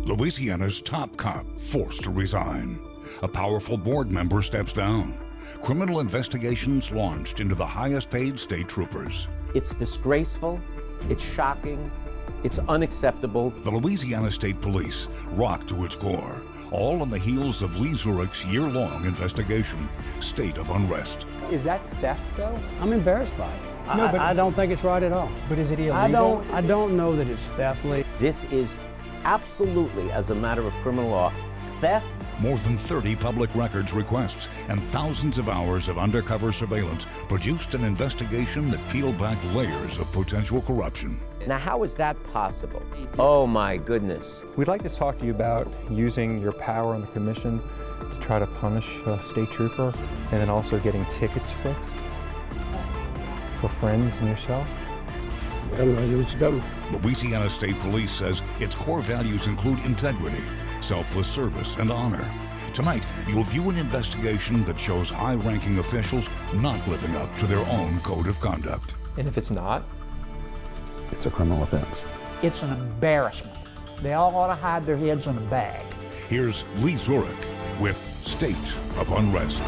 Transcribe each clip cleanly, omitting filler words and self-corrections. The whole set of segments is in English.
Louisiana's top cop forced to resign. A powerful board member steps down. Criminal investigations launched into the highest paid state troopers. It's disgraceful, it's shocking, it's unacceptable. The Louisiana State Police rocked to its core, all on the heels of Lee Zurik's year-long investigation, State of Unrest. Is that theft, though? I'm embarrassed by it. I don't think it's right at all. But is it illegal? I don't know that it's theft. This is absolutely, as a matter of criminal law, theft. More than 30 public records requests and thousands of hours of undercover surveillance produced an investigation that peeled back layers of potential corruption. Now, how is that possible? Oh my goodness. We'd like to talk to you about using your power on the commission to try to punish a state trooper and then also getting tickets fixed for friends and yourself. I don't know what you're doing. Louisiana State Police says its core values include integrity, selfless service, and honor. Tonight, you'll view an investigation that shows high-ranking officials not living up to their own code of conduct. And if it's not? It's a criminal offense. It's an embarrassment. They all ought to hide their heads in a bag. Here's Lee Zurik with State of Unrest.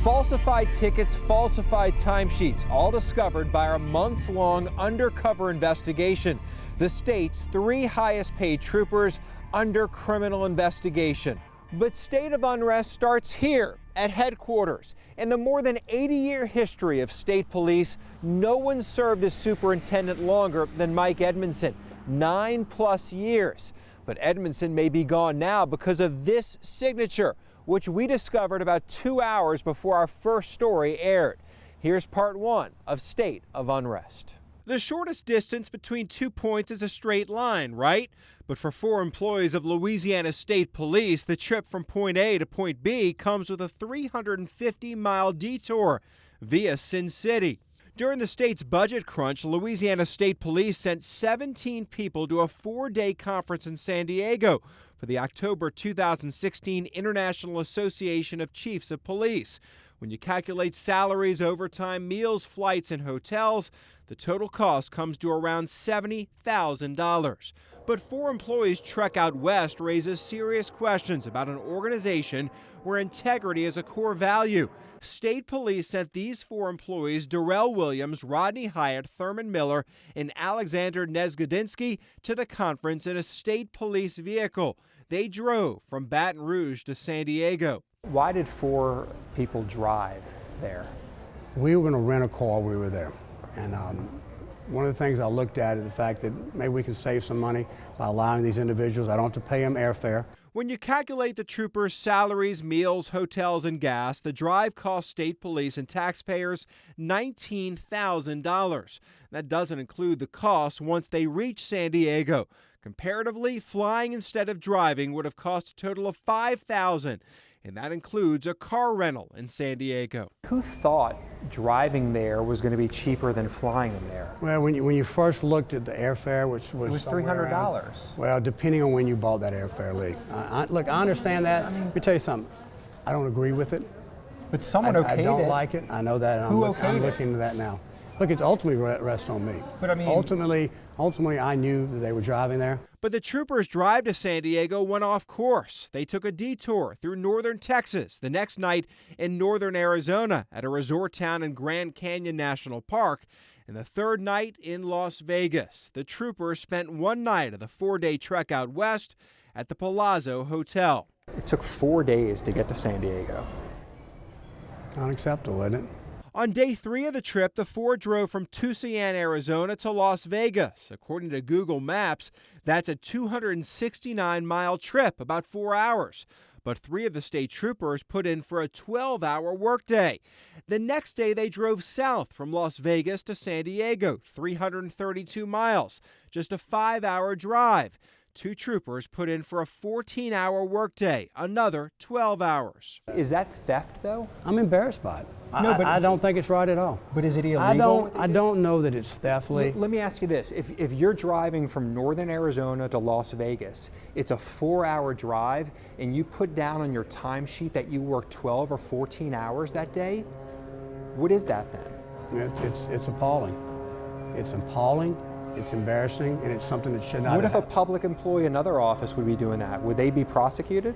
Falsified tickets, falsified timesheets, all discovered by our months-long undercover investigation. The state's 3 highest paid troopers under criminal investigation. But State of Unrest starts here at headquarters. In the more than 80-year history of state police, no one served as superintendent longer than Mike Edmondson, 9+ years. But Edmondson may be gone now because of this signature, which we discovered about 2 hours before our first story aired. Here's part 1 of State of Unrest. The shortest distance between 2 points is a straight line, right? But for 4 employees of Louisiana State Police, the trip from point A to point B comes with a 350-mile detour via Sin City. During the state's budget crunch, Louisiana State Police sent 17 people to a 4-day conference in San Diego for the October 2016 International Association of Chiefs of Police. When you calculate salaries, overtime, meals, flights, and hotels, the total cost comes to around $70,000. But 4 employees' trek out west raises serious questions about an organization where integrity is a core value. State Police sent these 4 employees, Darrell Williams, Rodney Hyatt, Thurman Miller, and Alexander Nezgodinsky, to the conference in a state police vehicle. They drove from Baton Rouge to San Diego. Why did 4 people drive there? We were going to rent a car when we were there. And one of the things I looked at is the fact that maybe we can save some money by allowing these individuals, I don't have to pay them airfare. When you calculate the troopers' salaries, meals, hotels, and gas, the drive cost state police and taxpayers $19,000. That doesn't include the costs once they reach San Diego. Comparatively, flying instead of driving would have cost a total of $5,000. And that includes a car rental in San Diego. Who thought driving there was going to be cheaper than flying them there? Well, when you first looked at the airfare, which was $300. Well, depending on when you bought that airfare, Lee. Look, I understand that. Let me tell you something. I don't agree with it. But someone okayed it. I don't like it. I know that. And Who I'm looking into that now. Look, it's ultimately rests on me. But I mean, ultimately, I knew that they were driving there. But the troopers' drive to San Diego went off course. They took a detour through northern Texas, the next night in northern Arizona at a resort town in Grand Canyon National Park, and the third night in Las Vegas. The troopers spent one night of the 4-day trek out west at the Palazzo Hotel. It took 4 days to get to San Diego. Unacceptable, isn't it? On day 3 of the trip, the 4 drove from Tusayan, Arizona to Las Vegas. According to Google Maps, that's a 269-mile trip, about 4 hours. But 3 of the state troopers put in for a 12-hour workday. The next day, they drove south from Las Vegas to San Diego, 332 miles, just a 5-hour drive. 2 troopers put in for a 14-hour workday, another 12 hours. Is that theft, though? I'm embarrassed by it. I don't think it's right at all. But is it illegal? I don't know that it's theft, Lee. Let me ask you this. If you're driving from northern Arizona to Las Vegas, it's a 4-hour drive, and you put down on your timesheet that you worked 12 or 14 hours that day, what is that then? It's appalling. It's appalling. It's embarrassing, and it's something that should not What if have a public employee in another office would be doing that? Would they be prosecuted?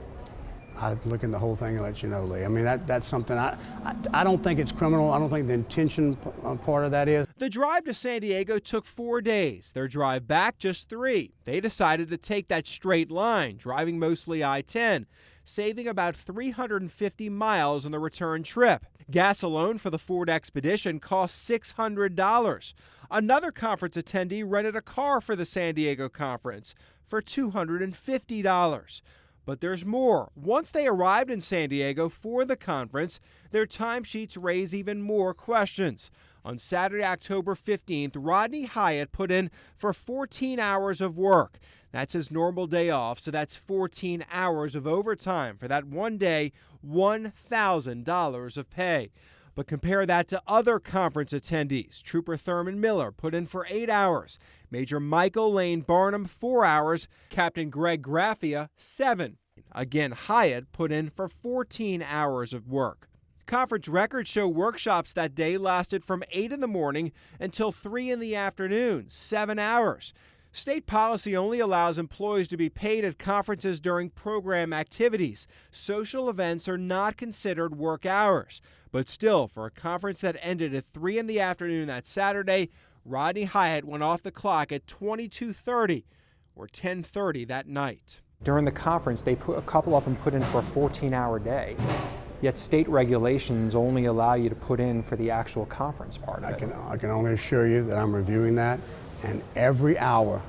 I'd look in the whole thing and let you know, Lee. I mean, that's something, I don't think it's criminal. I don't think the intention part of that is. The drive to San Diego took 4 days. Their drive back just 3. They decided to take that straight line, driving mostly I-10, saving about 350 miles on the return trip. Gas alone for the Ford Expedition cost $600. Another conference attendee rented a car for the San Diego conference for $250. But there's more. Once they arrived in San Diego for the conference, their timesheets raise even more questions. On Saturday, October 15th, Rodney Hyatt put in for 14 hours of work. That's his normal day off, so that's 14 hours of overtime for that one day, $1,000 of pay. But compare that to other conference attendees. Trooper Thurman Miller put in for 8 hours. Major Michael Lane Barnum, 4 hours. Captain Greg Graffia, 7. Again, Hyatt put in for 14 hours of work. Conference records show workshops that day lasted from 8 in the morning until 3 in the afternoon, 7 hours. State policy only allows employees to be paid at conferences during program activities. Social events are not considered work hours. But still, for a conference that ended at 3 in the afternoon that Saturday, Rodney Hyatt went off the clock at 22:30 or 10:30 that night. During the conference, a couple of them put in for a 14-hour day. Yet state regulations only allow you to put in for the actual conference part of it. I can only assure you that I'm reviewing that, and every hour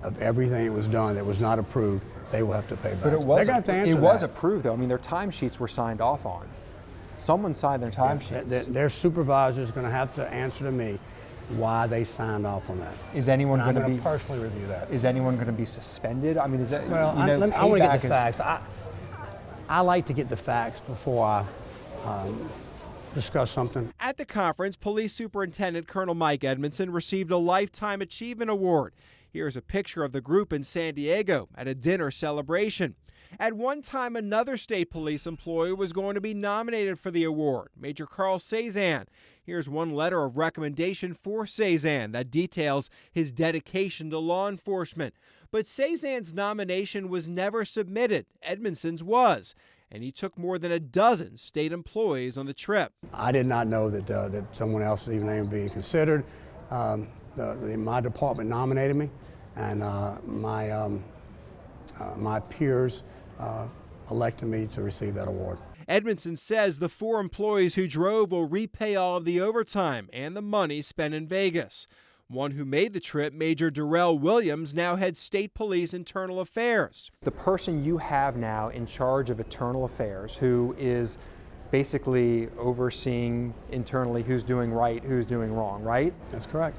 of everything that was done that was not approved, they will have to pay back. But it was, They're going to have to answer it was that. approved, though. I mean, their timesheets were signed off on. Someone signed their timesheets. Their supervisor is going to have to answer to me why they signed off on that. Is anyone And going to I'm be personally review that? Is anyone going to be suspended? I mean, is that Well, you know, I want to get the payback facts. I like to get the facts before I discuss something. At the conference, Police Superintendent Colonel Mike Edmondson received a Lifetime Achievement Award. Here's a picture of the group in San Diego at a dinner celebration. At one time, another state police employee was going to be nominated for the award, Major Carl Cezanne. Here's one letter of recommendation for Cezanne that details his dedication to law enforcement. But Cezanne's nomination was never submitted. Edmondson's was. And he took more than a dozen state employees on the trip. I did not know that someone else was even being considered. My department nominated me, and my peers elected me to receive that award. Edmondson says the 4 employees who drove will repay all of the overtime and the money spent in Vegas. One who made the trip, Major Darrell Williams, now heads State Police Internal Affairs. The person you have now in charge of Internal Affairs, who is basically overseeing internally who's doing right, who's doing wrong, right? That's correct.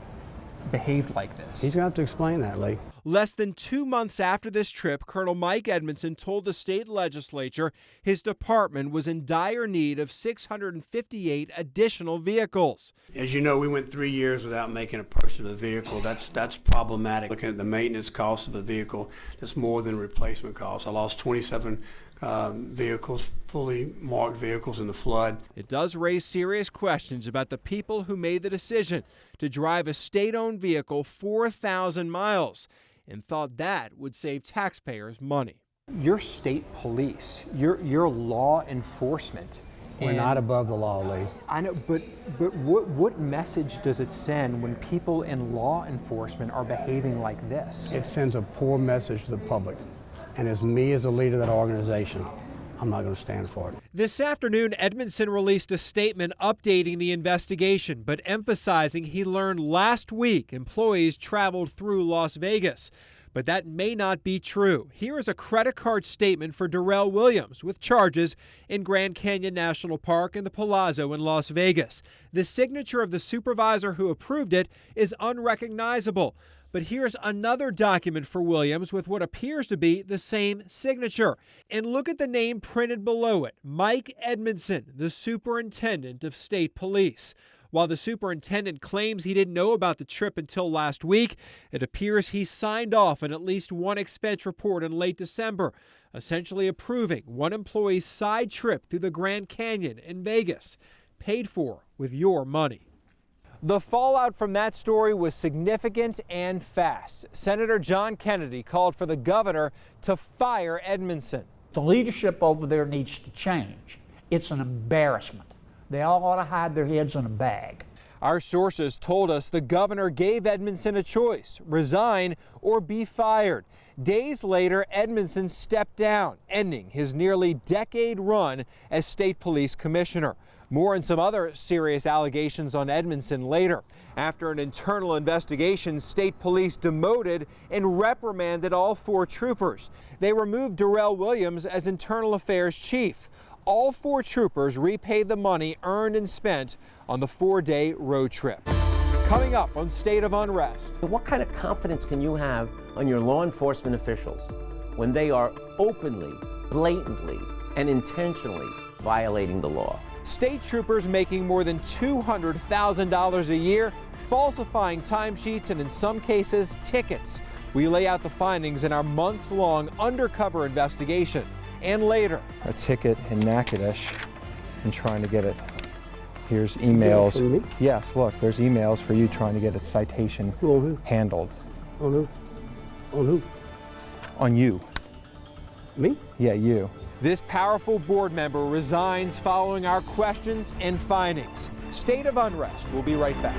Behaved like this. He's going to have to explain that, Lee. Less than 2 months after this trip, Colonel Mike Edmondson told the state legislature his department was in dire need of 658 additional vehicles. As you know, we went 3 years without making a purchase of a vehicle. That's problematic. Looking at the maintenance cost of a vehicle, that's more than replacement cost. I lost 27 vehicles, fully marked vehicles in the flood. It does raise serious questions about the people who made the decision to drive a state-owned vehicle 4,000 miles and thought that would save taxpayers money. Your state police, your law enforcement. We're not above the law, Lee. I know, but what message does it send when people in law enforcement are behaving like this? It sends a poor message to the public. And as me as a leader of that organization, I'm not going to stand for it. This afternoon, Edmondson released a statement updating the investigation, but emphasizing he learned last week employees traveled through Las Vegas. But that may not be true. Here is a credit card statement for Darrell Williams with charges in Grand Canyon National Park and the Palazzo in Las Vegas. The signature of the supervisor who approved it is unrecognizable. But here's another document for Williams with what appears to be the same signature. And look at the name printed below it, Mike Edmondson, the superintendent of state police. While the superintendent claims he didn't know about the trip until last week, it appears he signed off on at least one expense report in late December, essentially approving one employee's side trip through the Grand Canyon in Vegas, paid for with your money. The fallout from that story was significant and fast. Senator John Kennedy called for the governor to fire Edmondson. The leadership over there needs to change. It's an embarrassment. They all ought to hide their heads in a bag. Our sources told us the governor gave Edmondson a choice: resign or be fired. Days later, Edmondson stepped down, ending his nearly decade run as state police commissioner. More on some other serious allegations on Edmondson later. After an internal investigation, state police demoted and reprimanded all 4 troopers. They removed Darrell Williams as internal affairs chief. All 4 troopers repaid the money earned and spent on the 4-day road trip. Coming up on State of Unrest. What kind of confidence can you have on your law enforcement officials when they are openly, blatantly, and intentionally violating the law? State troopers making more than $200,000 a year, falsifying timesheets and in some cases tickets. We lay out the findings in our months-long undercover investigation. And later, a ticket in Natchitoches and trying to get it. Here's emails. For me? Yes, look, there's emails for you trying to get its citation who? handled. On who? On who? On you. Me? Yeah, you. this powerful board member resigns following our questions and findings. State of Unrest. We'll be right back.